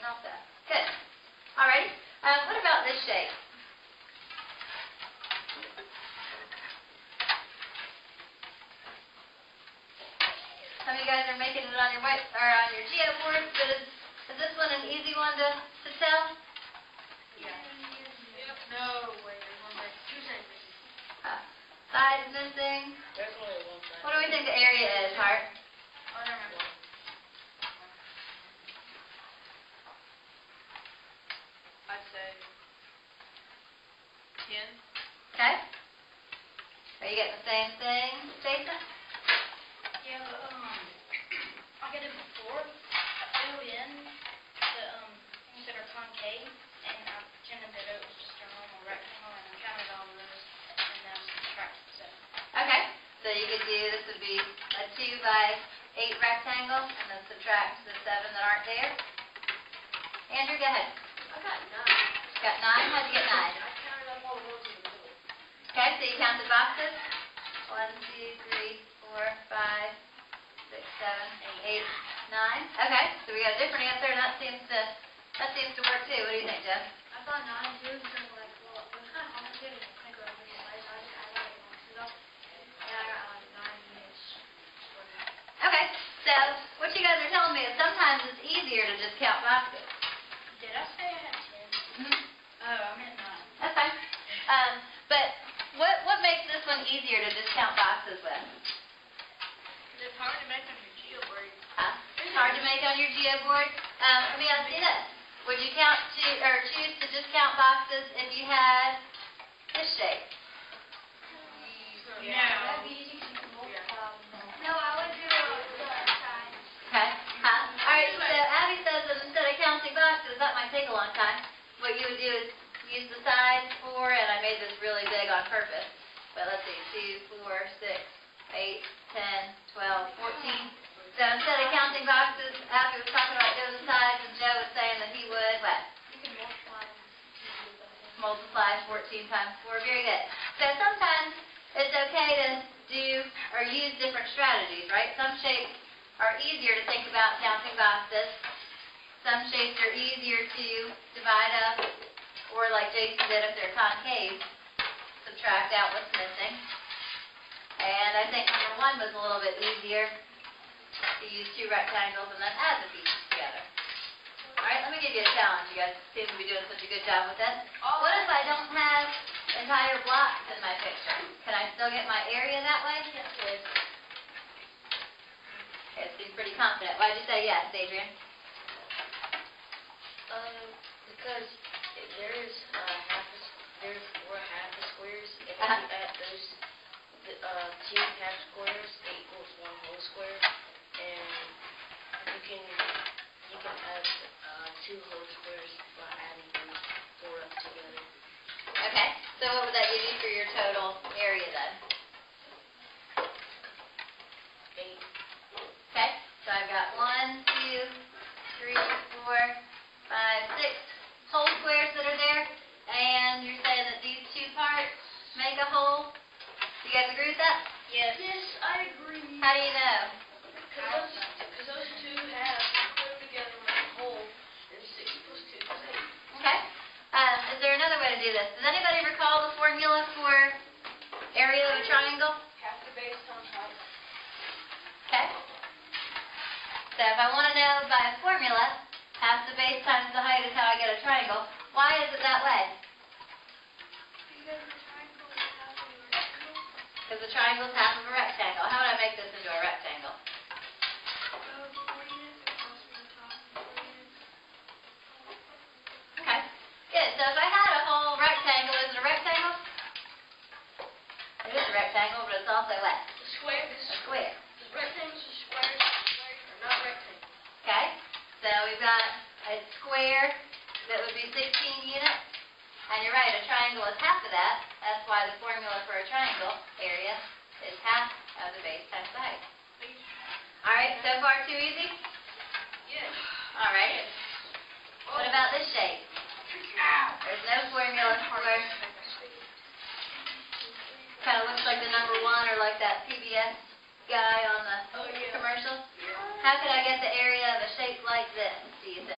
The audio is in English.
taken off that. Good. Alrighty. What about this shape? Some of you guys are making it on your on your geo board, but is this one an easy one to tell? Yeah. Yep. No way. There's one like 2 centimeters. Side is missing. There's only 1 centimeter. What do we think the area is, Hart? Oh, never mind. I'd say 10. Okay. Are you getting the same thing, Jason? Yeah, but I got it before. I filled in the things that are concave, and I pretended that it was just a normal rectangle, and I counted all of those, and then subtracted 7. Okay. So you could do, this would be a 2 by 8 rectangle, and then subtract the 7 that aren't there. Andrew, go ahead. I got 9. You got 9? How'd you get 9? I counted up all the ones in the middle. Okay, so you count the boxes. 1, 2, 3, 4, 5, 6, 7, 8, 9. Okay, so we got a different answer, and that seems to work too. What do you think, Jeff? I thought 9 too, because like, well, it was kind of complicated to think of every size. I just added like boxes up, and I got like 9 units. Okay, so what you guys are telling me is sometimes it's easier to just count boxes. Did I say I had 10? Mm-hmm. Oh, I meant 9. That's fine. But what makes this one easier to just count boxes with? It's hard to make on your geo board. It's hard to make on your geo board. Let me ask you this. Would you choose to just count boxes if you had this shape? Yeah. That'd be easy to multiply. No, I would do the side. Okay. Alright, so Abby says that instead of counting boxes, that might take a long time. What you would do is use the sides for, and I made this really big on purpose. But let's see, 2, 4, 6, 8, 10, 12, 14. So instead of counting boxes, Abby was talking about doing the sides, and Joe was saying that he would, what? You can multiply. Multiply 14 times 4. Very good. So sometimes it's okay to do or use different strategies, right? Some shapes are easier to think about counting boxes. Some shapes are easier to divide up, or like Jason did if they're concave, subtract out what's missing. And I think number 1 was a little bit easier to use 2 rectangles and then add the pieces together. Alright, let me give you a challenge. You guys seem to be doing such a good job with this. What if I don't have entire blocks in my picture? Can I still get my area that way? Yes, please. Okay, seem pretty confident. Why'd you say yes, Adrian? Because there's there's 4 half squares, and if you add those 2 half squares, it equals 1 whole square, and you can add 2 whole squares by adding those 4 up together. Okay, so what would that give you for your total area then? 8. Okay, so I've got 1, 2, 3, 4, 5, 6 whole squares that are there, and you're saying that these 2 parts make a whole? You guys agree with that? Yes. Yes, I agree. How do you know? Because those 2 halves put together make a whole, and 6 plus 2 is 8. Okay. Is there another way to do this? Does anybody recall the formula for area of a triangle? Half the base times height. Okay. So if I want to know by a formula, half the base times the height is how I get a triangle. Why is it that way? Because the triangle is half of a rectangle. How would I make this into a rectangle? Okay. Good. So if I had a whole rectangle, is it a rectangle? It is a rectangle, but it's also what? The square is A square. the rectangles and squares are not rectangles. Okay. So we've got a square that would be 16 units. And you're right, a triangle is half of that. That's why the formula for a triangle area is half of the base times the height. Alright, so far too easy? Yes. Alright. What about this shape? There's no formula for it. Kind of looks like the number 1 or like that PBS guy on the commercial. How could I get the area of a shape like this, do you think?